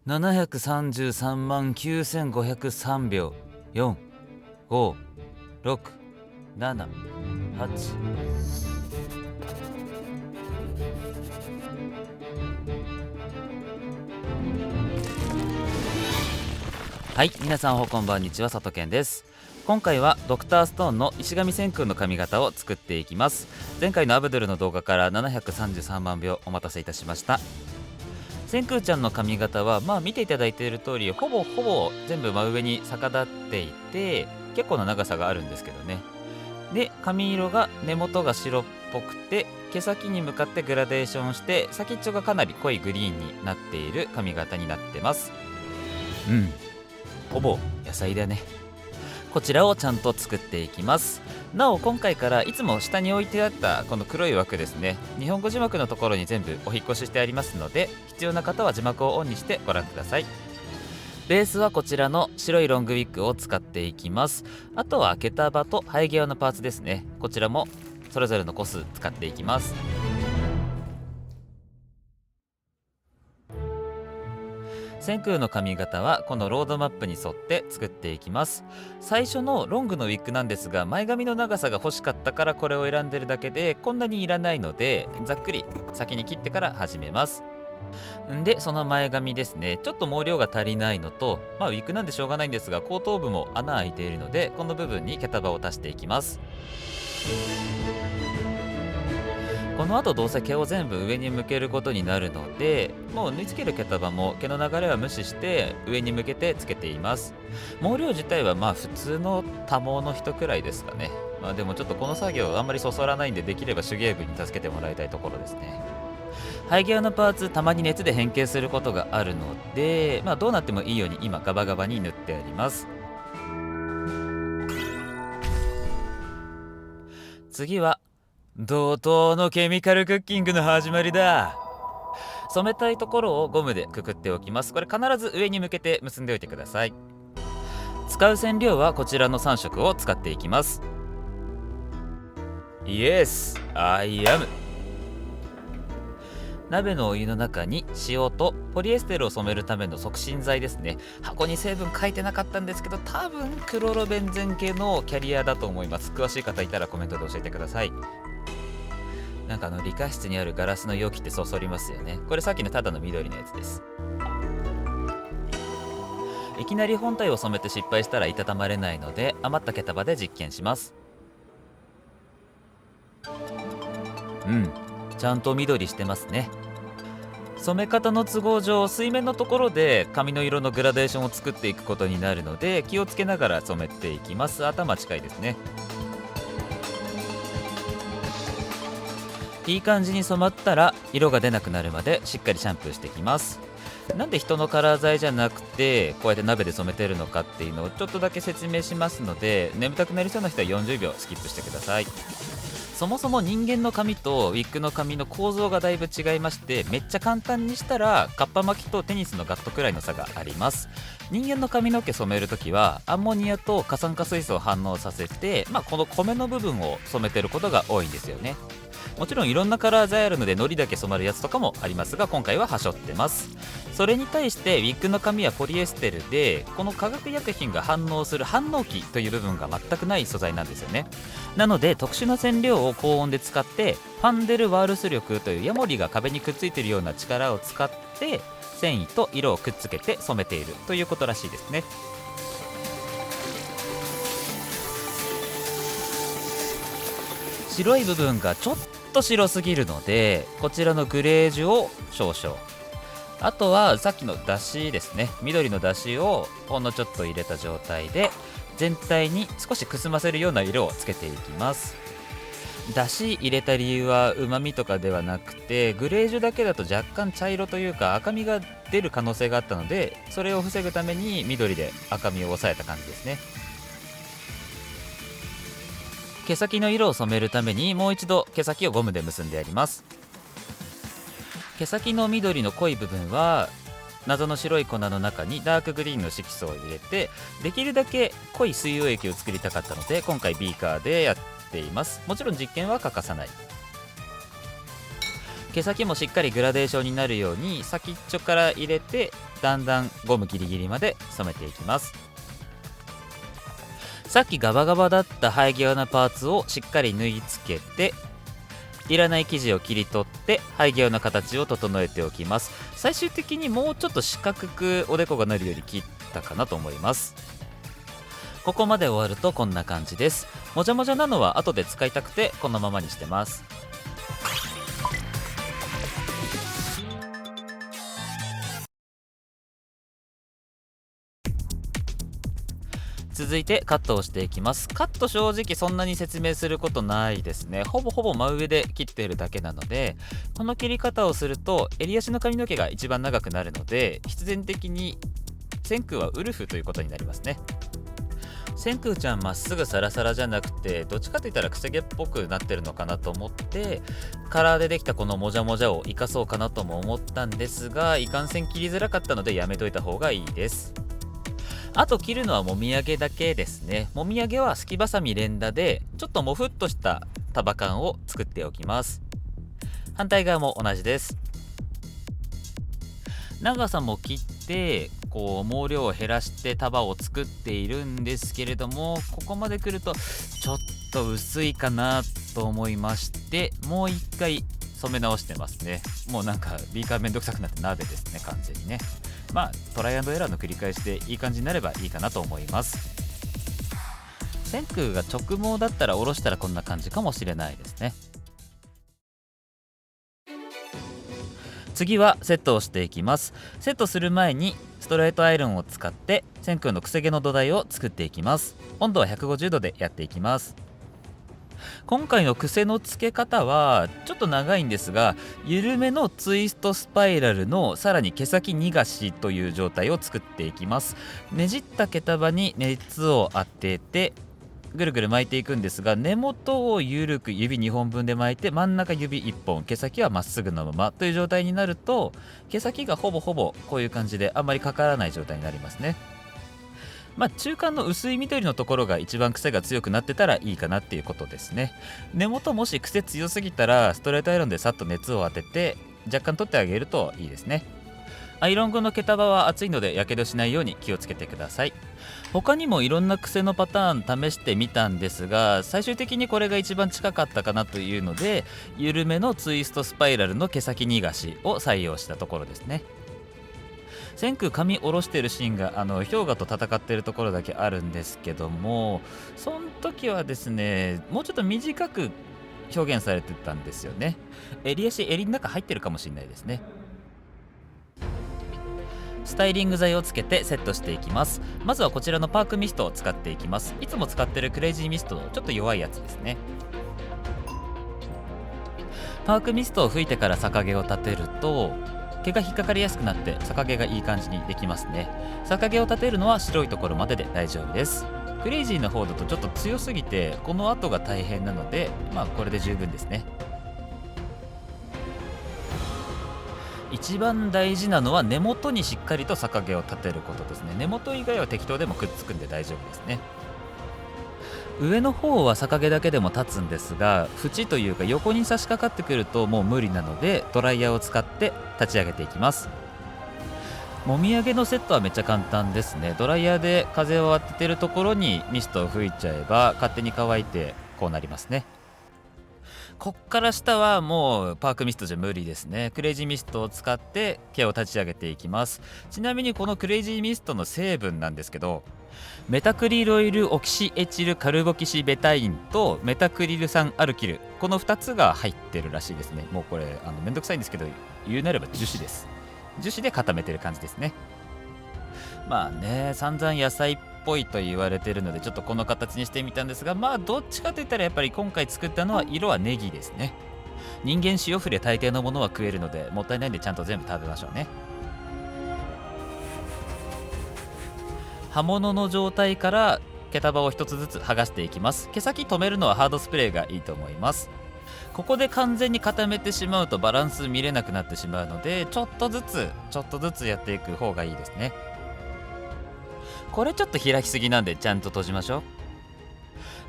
733万9503秒。4、5、6、7、8。はい、皆さんこんばんにちは、佐藤健です。今回はドクターストーンの石上千空の髪型を作っていきます。前回のアブドゥルの動画から733万秒お待たせいたしました。千空ちゃんの髪型は見ていただいている通りほぼ全部真上に逆立っていて結構な長さがあるんですけどね。で、髪色が根元が白っぽくて毛先に向かってグラデーションして先っちょがかなり濃いグリーンになっている髪型になってます。ほぼ野菜だね。こちらをちゃんと作っていきます。なお今回からいつも下に置いてあったこの黒い枠ですね、日本語字幕のところに全部お引っ越ししてありますので、必要な方は字幕をオンにしてご覧ください。ベースはこちらの白いロングウィッグを使っていきます。あとは毛束と生え際のパーツですね、こちらもそれぞれの個数使っていきます。千空の髪型はこのロードマップに沿って作っていきます。最初のロングのウィッグなんですが、前髪の長さが欲しかったからこれを選んでるだけでこんなにいらないので、ざっくり先に切ってから始めます。で、その前髪ですね、ちょっと毛量が足りないのと、ウィッグなんでしょうがないんですが後頭部も穴開いているので、この部分に毛束を足していきます。この後どうせ毛を全部上に向けることになるので、もう縫い付ける毛束も毛の流れは無視して上に向けてつけています。毛量自体は普通の多毛の人くらいですかね。でもちょっとこの作業あんまりそそらないんで、できれば手芸部に助けてもらいたいところですね。生え際のパーツたまに熱で変形することがあるので、どうなってもいいように今ガバガバに塗ってあります。次は怒涛のケミカルクッキングの始まりだ。染めたいところをゴムでくくっておきます。これ必ず上に向けて結んでおいてください。使う染料はこちらの3色を使っていきます。Yes, I am。 鍋のお湯の中に塩とポリエステルを染めるための促進剤ですね。箱に成分書いてなかったんですけど、多分クロロベンゼン系のキャリアだと思います。詳しい方いたらコメントで教えてください。なんか理科室にあるガラスの容器ってそそりますよね。これさっきのただの緑のやつです。いきなり本体を染めて失敗したらいたたまれないので、余った毛束で実験します。ちゃんと緑してますね。染め方の都合上、水面のところで髪の色のグラデーションを作っていくことになるので、気をつけながら染めていきます。頭近いですね。いい感じに染まったら色が出なくなるまでしっかりシャンプーしていきます。なんで人のカラー剤じゃなくてこうやって鍋で染めてるのかっていうのをちょっとだけ説明しますので、眠たくなりそうな人は40秒スキップしてください。そもそも人間の髪とウィッグの髪の構造がだいぶ違いまして、めっちゃ簡単にしたらカッパ巻きとテニスのガットくらいの差があります。人間の髪の毛染めるときはアンモニアと過酸化水素を反応させて、この米の部分を染めてることが多いんですよね。もちろんいろんなカラー剤あるので糊だけ染まるやつとかもありますが、今回ははしょってます。それに対してウィッグの髪はポリエステルで、この化学薬品が反応する反応器という部分が全くない素材なんですよね。なので特殊な染料を高温で使って、ファンデルワールス力というヤモリが壁にくっついているような力を使って繊維と色をくっつけて染めているということらしいですね。白い部分がちょっと白すぎるので、こちらのグレージュを少々、あとはさっきのだしですね、緑のだしをほんのちょっと入れた状態で全体に少しくすませるような色をつけていきます。だし入れた理由は旨味とかではなくて、グレージュだけだと若干茶色というか赤みが出る可能性があったので、それを防ぐために緑で赤みを抑えた感じですね。毛先の色を染めるためにもう一度毛先をゴムで結んであります。毛先の緑の濃い部分は謎の白い粉の中にダークグリーンの色素を入れて、できるだけ濃い水溶液を作りたかったので今回ビーカーでやっています。もちろん実験は欠かさない。毛先もしっかりグラデーションになるように先っちょから入れてだんだんゴムギリギリまで染めていきます。さっきガバガバだった生え際のパーツをしっかり縫い付けて、いらない生地を切り取って生え際の形を整えておきます。最終的にもうちょっと四角くおでこがなるように切ったかなと思います。ここまで終わるとこんな感じです。もじゃもじゃなのは後で使いたくてこのままにしてます。続いてカットをしていきます。カット正直そんなに説明することないですね。ほぼほぼ真上で切っているだけなので、この切り方をすると襟足の髪の毛が一番長くなるので、必然的に千空はウルフということになりますね。千空ちゃんまっすぐサラサラじゃなくて、どっちかといったらくせ毛っぽくなってるのかなと思って、カラーでできたこのもじゃもじゃを生かそうかなとも思ったんですが、いかんせん切りづらかったのでやめといた方がいいです。あと切るのはもみあげだけですね。もみあげはすきばさみ連打でちょっともふっとした束感を作っておきます。反対側も同じです。長さも切って毛量を減らして束を作っているんですけれども、ここまで来るとちょっと薄いかなと思いまして、もう一回染め直してますね。もうなんかビーカーめんどくさくなって鍋ですね、完全にね。トライアンドエラーの繰り返しでいい感じになればいいかなと思います。千空が直毛だったら下ろしたらこんな感じかもしれないですね。次はセットをしていきます。セットする前にストレートアイロンを使って千空のくせ毛の土台を作っていきます。温度は150度でやっていきます。今回の癖の付け方はちょっと長いんですが、緩めのツイストスパイラルのさらに毛先逃がしという状態を作っていきます。ねじった毛束に熱を当ててぐるぐる巻いていくんですが、根元を緩く指2本分で巻いて、真ん中指1本、毛先はまっすぐのままという状態になると、毛先がほぼほぼこういう感じであんまりかからない状態になりますね。中間の薄い緑のところが一番癖が強くなってたらいいかなっていうことですね。根元もし癖強すぎたらストレートアイロンでさっと熱を当てて若干取ってあげるといいですね。アイロン後の毛束は熱いのでやけどしないように気をつけてください。他にもいろんな癖のパターン試してみたんですが、最終的にこれが一番近かったかなというので、緩めのツイストスパイラルの毛先逃がしを採用したところですね。千空髪下ろしてるシーンが氷河と戦ってるところだけあるんですけども、その時はですね、もうちょっと短く表現されてたんですよね。襟の中入ってるかもしれないですね。スタイリング剤をつけてセットしていきます。まずはこちらのパークミストを使っていきます。いつも使ってるクレイジーミストのちょっと弱いやつですね。パークミストを吹いてから逆毛を立てると毛が引っかかりやすくなって逆毛がいい感じにできますね。逆毛を立てるのは白いところまでで大丈夫です。クレイジーの方だとちょっと強すぎてこの後が大変なので、これで十分ですね。一番大事なのは根元にしっかりと逆毛を立てることですね。根元以外は適当でもくっつくんで大丈夫ですね。上の方は逆毛だけでも立つんですが、縁というか横に差し掛かってくるともう無理なので、ドライヤーを使って立ち上げていきます。もみあげのセットはめっちゃ簡単ですね。ドライヤーで風を当ててるところにミストを吹いちゃえば勝手に乾いてこうなりますね。こっから下はもうパークミストじゃ無理ですね。クレイジーミストを使って毛を立ち上げていきます。ちなみにこのクレイジーミストの成分なんですけど、メタクリロイルオキシエチルカルボキシベタインとメタクリル酸アルキル、この2つが入ってるらしいですね。もうこれめんどくさいんですけど、言うなれば樹脂です。樹脂で固めてる感じですね。散々野菜っぽいと言われてるのでちょっとこの形にしてみたんですが、どっちかといったらやっぱり今回作ったのは色はネギですね。人間塩振れ大抵のものは食えるのでもったいないんでちゃんと全部食べましょうね。刃物の状態から毛束を一つずつ剥がしていきます。毛先止めるのはハードスプレーがいいと思います。ここで完全に固めてしまうとバランス見れなくなってしまうので、ちょっとずつやっていく方がいいですね。これちょっと開きすぎなんでちゃんと閉じましょ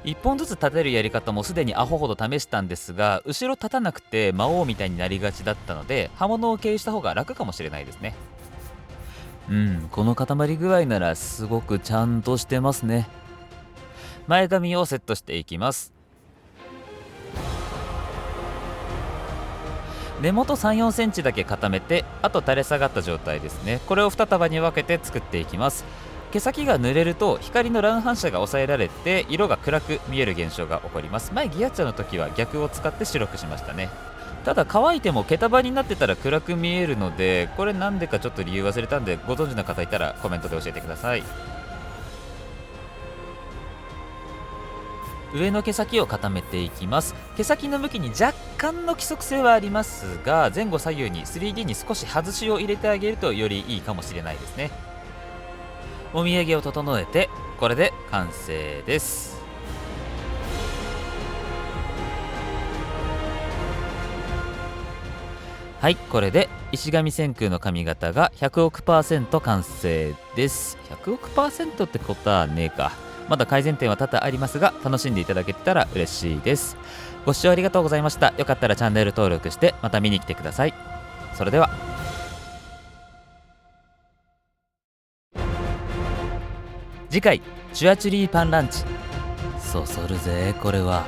う。1本ずつ立てるやり方もすでにアホほど試したんですが、後ろ立たなくて魔王みたいになりがちだったので、刃物を経由した方が楽かもしれないですね。この固まり具合ならすごくちゃんとしてますね。前髪をセットしていきます。根元3、4センチだけ固めて、あと垂れ下がった状態ですね。これを2束に分けて作っていきます。毛先が濡れると光の乱反射が抑えられて色が暗く見える現象が起こります。前ギアッチャの時は逆を使って白くしましたね。ただ乾いても毛束になってたら暗く見えるので、これなんでかちょっと理由忘れたんで、ご存知の方いたらコメントで教えてください。上の毛先を固めていきます。毛先の向きに若干の規則性はありますが、前後左右に 3D に少し外しを入れてあげるとよりいいかもしれないですね。もみあげを整えて、これで完成です。はい、これで石上千空の髪型が100億%完成です。100億%ってことはねえか。まだ改善点は多々ありますが、楽しんでいただけたら嬉しいです。ご視聴ありがとうございました。よかったらチャンネル登録してまた見に来てください。それでは。次回チュアチュリーパンランチ。そそるぜこれは。